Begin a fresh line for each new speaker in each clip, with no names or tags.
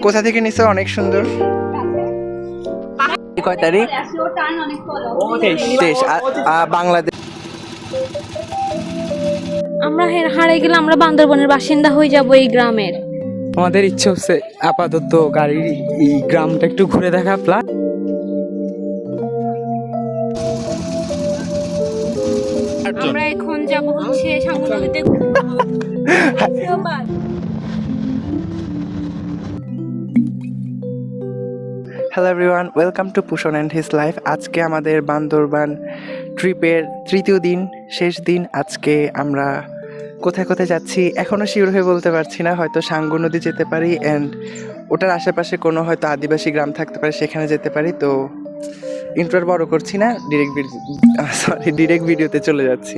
কোথা থেকে নিছো? অনেক সুন্দর। কয় তারিখ? 23 বাংলাদেশ।
আমরা হারিয়ে গেলে আমরা বান্দরবনের বাসিন্দা হয়ে যাব এই গ্রামের।
আমাদের ইচ্ছে হচ্ছে আপাতত গাড়ির এই গ্রামটা একটু ঘুরে দেখা প্লাস
আমরা এখন যাব হচ্ছে সাঙ্গু নদীতে।
Hello everyone, welcome to Pushan and his life. আজকে আমাদের বান্দরবান ট্রিপের তৃতীয় দিন, শেষ দিন। আজকে আমরা কোথায় কোথায় যাচ্ছি এখনও শিওর হয়ে বলতে পারছি না। হয়তো সাঙ্গু নদী যেতে পারি, অ্যান্ড ওটার আশেপাশে কোনো হয়তো আদিবাসী গ্রাম থাকতে পারে, সেখানে যেতে পারি। তো ইন্ট্রো বড় করছি না, ডিরেক্ট ভিডিওতে চলে যাচ্ছি।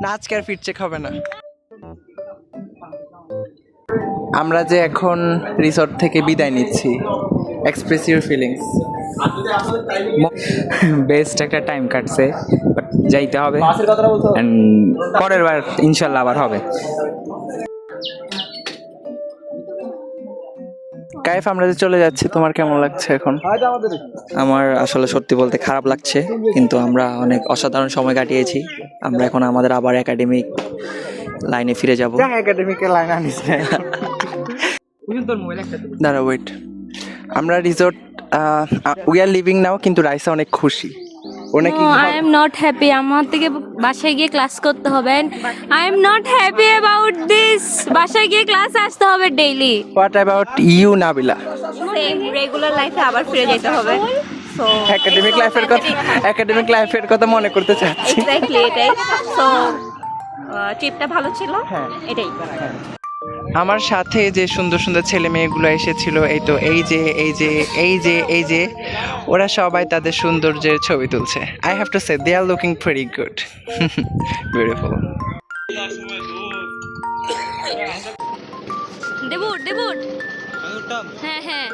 না, আজকে আর ফিট চেক হবে না। আমরা যে এখন রিসর্ট থেকে বিদায় নিচ্ছি, এক্সপ্রেস ইউর ফিলিংস।
বেস্ট একটা টাইম কাটছে, বাট যাইতে হবে and পরের বার ইনশাল্লাহ আবার হবে।
কাইফ, আমরা যে চলে যাচ্ছি, তোমার কেমন লাগছে এখন?
আমার আসলে সত্যি বলতে খারাপ লাগছে, কিন্তু আমরা অনেক অসাধারণ সময় কাটিয়েছি। আমরা এখন আমাদের আবার একাডেমিক লাইনে ফিরে যাব।
একাডেমিকের লাইন আনিস না। দাঁড়া, ওয়েট। আমরা রিসর্ট উই আর লিভিং নাও, কিন্তু রাইসা অনেক খুশি। ও নাকি
আই এম নট হ্যাপি। আমার থেকে বাসায় গিয়ে ক্লাস করতে হবে। I am not happy about this. বাসায় গিয়ে ক্লাস আসতে হবে daily.
What about you Nabila?
Same regular লাইফে আবার ফিরে যেতে হবে। সো
একাডেমিক লাইফের কথা মনে করতে চাচ্ছি।
এক্স্যাক্টলি এটাই। সো ট্রিপটা ভালো ছিল,
হ্যাঁ।
এটাই।
আমার সাথে যে সুন্দর সুন্দর ছেলে মেয়েগুলো এসেছিল, এই যে ওরা সবাই তাদের সৌন্দর্যের ছবি তুলছে। I have to say they are looking very good, beautiful.
ডেবুট হ্যাঁ হ্যাঁ,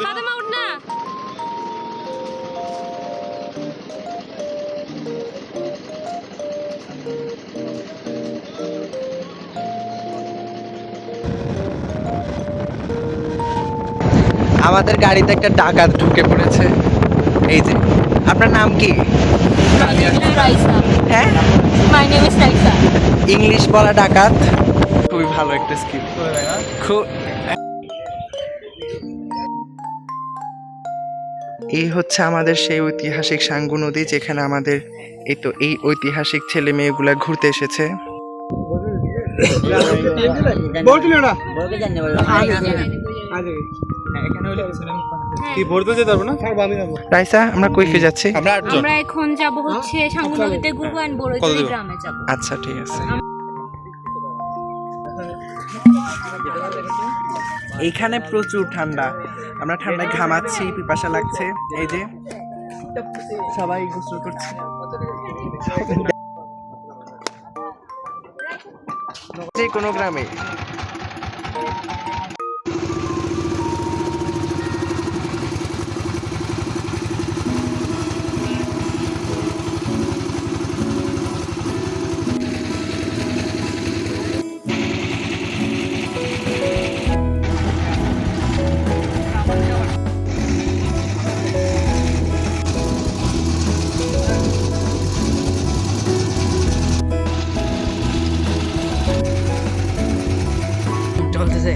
ফাতেমা উঠ না।
আমাদের গাড়িতে একটা ডাকাত ঢুকে পড়েছে। এই যে, আপনার নাম কি? হ্যাঁ,
my name is Raisa.
English বলা ডাকাত, খুবই ভালো একটা স্কিল। এই হচ্ছে আমাদের সেই ঐতিহাসিক সাঙ্গু নদী, যেখানে আমাদের এই ঐতিহাসিক ছেলে মেয়েগুলা ঘুরতে এসেছে। রাইসা, আমরা কইকে যাচ্ছি?
আমরা এখন যাব হচ্ছে সাঙ্গু নদীতে ঘুরবো এন্ড বড়ইতলি গ্রামে যাব।
আচ্ছা, ঠিক আছে। এইখানে প্রচুর ঠান্ডা, আমরা ঠান্ডায় ঘামাচ্ছি, পিপাসা লাগছে। এই যে সবাই গোসল করছে। যে কোনো গ্রামে
চলতেছে।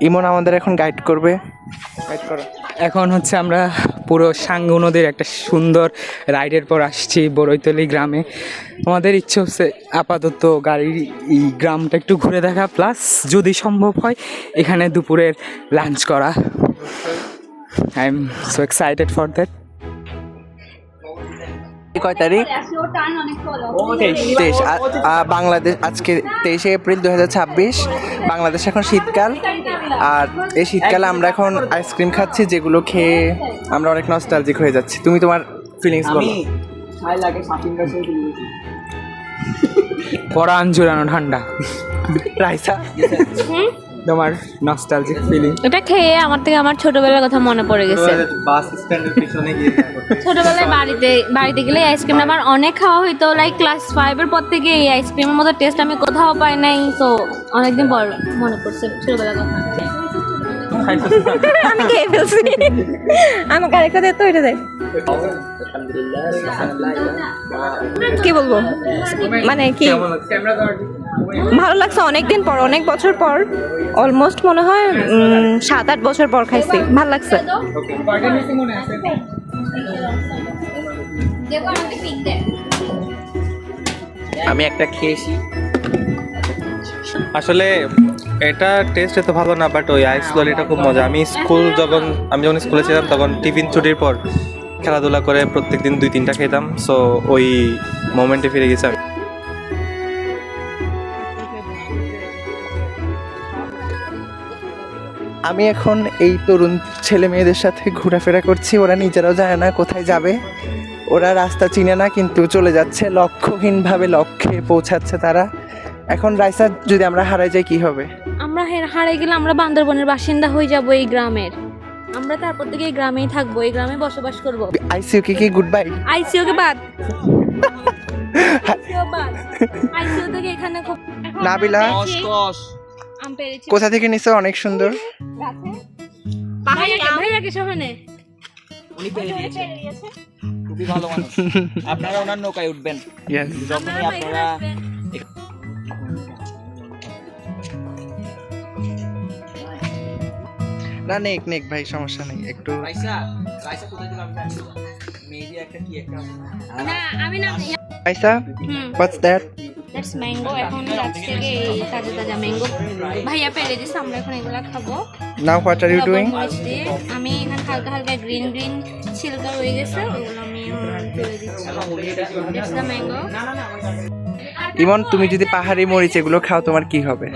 ইমন আমাদের এখন গাইড করবে। গাইড করো।
এখন হচ্ছে আমরা পুরো সাঙ্গু নদীর একটা সুন্দর রাইডের পর আসছি বড়ইতলি গ্রামে। আমাদের ইচ্ছে হচ্ছে আপাতত গাড়ির এই গ্রামটা একটু ঘুরে দেখা প্লাস যদি সম্ভব হয় এখানে দুপুরের লাঞ্চ করা। I am so excited for that.
কয় তারিখ? 23 বাংলাদেশ। আজকে 23শে এপ্রিল 2026। বাংলাদেশ এখন শীতকাল। আর এই শীতকালে আমরা এখন আইসক্রিম খাচ্ছি, যেগুলো খেয়ে আমরা অনেক নস্টালজিক হয়ে যাচ্ছি। তুমি তোমার ফিলিংস বলো।
পরাণ জুড়ানো ঠান্ডা।
রাইসা,
তোমার নস্টালজিক ফিলিং?
এটা খেয়ে আমার থেকে আমার ছোটবেলার কথা মনে পড়ে গেছে।
বাস স্ট্যান্ডের পিছনে গিয়ে
ছোটবেলায় বাড়িতে গেলে আইসক্রিম আমার অনেক খাওয়া হইতো, লাইক ক্লাস 5 এর পর থেকে এই আইসক্রিমের মতো টেস্ট আমি কোথাও পাই নাই। তো অনেকদিন পর মনে পড়ছে ছোটবেলার কথা।
আমি খেয়ে ফেলছি, আমাকে আরেকটা দে তো, এটা দে। কি বলবো, মানে কি ভালো লাগছে অনেকদিন পর, অনেক বছর পর, অলমোস্ট মনে হয় 7-8 বছর পর খাইছি, ভালো লাগছে।
আমি একটা খেয়েছি।
আসলে এটা টেস্ট এত ভালো না, বাট ওই আইস ললিটা খুব মজা। আমি যখন স্কুলে ছিলাম তখন টিফিন ছুটির পর খেলাধুলা করে প্রত্যেকদিন 2-3টা খেতাম। সো ওই মোমেন্টে ফিরে গেছি আমি।
আমি এখন এই তরুণ ছেলে মেয়েদের সাথে ঘোরাফেরা করছি। ওরা নিজেরাও জানে না কোথায় যাবে, ওরা রাস্তা চিনে না, কিন্তু চলে যাচ্ছে লক্ষ্যহীনভাবে, লক্ষ্যে পৌঁছাচ্ছে তারা। এখন রাইসা, যদি আমরা হারাই যাই কি হবে?
আমরা হারিয়ে গেলে আমরা বান্দরবনের বাসিন্দা হয়ে যাব এই গ্রামের। আমরা তারপর থেকে এই গ্রামেই থাকবো, এই গ্রামে বসবাস করব।
আইসিইউ কি গুড বাই?
আইসিইউ কে বাদ, আইসিইউ থেকে এখানে খুব
নাবিলা,
আম পেরেছি।
কোথা থেকে নিছো? অনেক সুন্দর।
ভাইয়া কি সহানে?
উনি পেরে দিয়েছে, খুবই ভালো মানুষ। আপনারা ওনার নৌকায় উঠবেন যখনই আপনারা।
না, নেক ভাই, সমস্যা নেই। একটু
রাইসা কোথায় দিলাম জানি না, মেহেদি একটা কি একটা
না, আমি না।
Raisa, what's that?
That's mango. এখন গাছ থেকে এই তাজা ম্যাঙ্গো ভাইয়া পেরে দিছে, আমরা এখন এগুলা খাবো।
Now what are you doing?
মরিচ দিয়ে আমি এখানে হালকা হালকা গ্রিন ছিলকা রয়ে গেছে, ওগুলো আমি পেরে দিচ্ছি। That's the mango.
ইমন, তুমি যদি পাহাড়ি মরিচ এগুলো খাও তোমার কি হবে?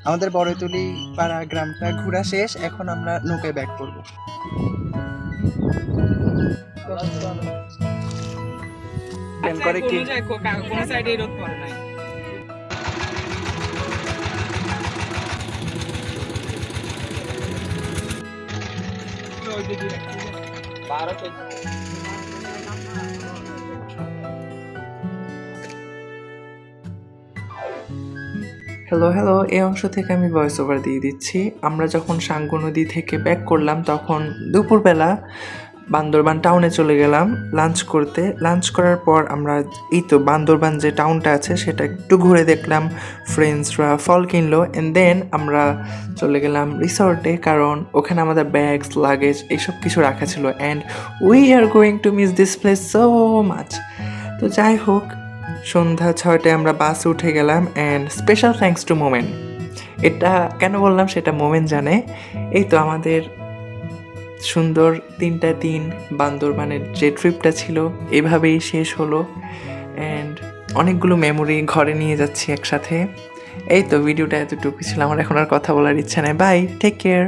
আমাদের বড়ইতলি পাড়া গ্রামটা ঘোরা শেষ, এখন আমরা নৌকায় ব্যাক করবো। করে কি
কোন সাইডে রোদ পড়ে নাই।
হ্যালো, এই অংশ থেকে আমি ভয়েস ওভার দিয়ে দিচ্ছি। আমরা যখন সাঙ্গু নদী থেকে ব্যাক করলাম তখন দুপুরবেলা বান্দরবান টাউনে চলে গেলাম লাঞ্চ করতে। লাঞ্চ করার পর আমরা এই তো বান্দরবান যে টাউনটা আছে সেটা একটু ঘুরে দেখলাম, ফ্রেন্ডসরা ফল কিনলো, অ্যান্ড দেন আমরা চলে গেলাম রিসর্টে, কারণ ওখানে আমাদের ব্যাগস লাগেজ এইসব কিছু রাখা ছিল, and we are going to miss this place so much. তো যাই হোক, সন্ধ্যা 6টায় আমরা বাসে উঠে গেলাম, অ্যান্ড স্পেশাল থ্যাঙ্কস টু মোমেন। এটা কেন বললাম সেটা মোমেন জানে। এই তো আমাদের সুন্দর 3টা দিন বান্দরবানের যে ট্রিপটা ছিল এভাবেই শেষ হলো, অ্যান্ড অনেকগুলো মেমোরি ঘরে নিয়ে যাচ্ছি একসাথে। এই তো ভিডিওটা এতটুকু ছিল, আমার এখন আর কথা বলার ইচ্ছা নেই। Bye, take care.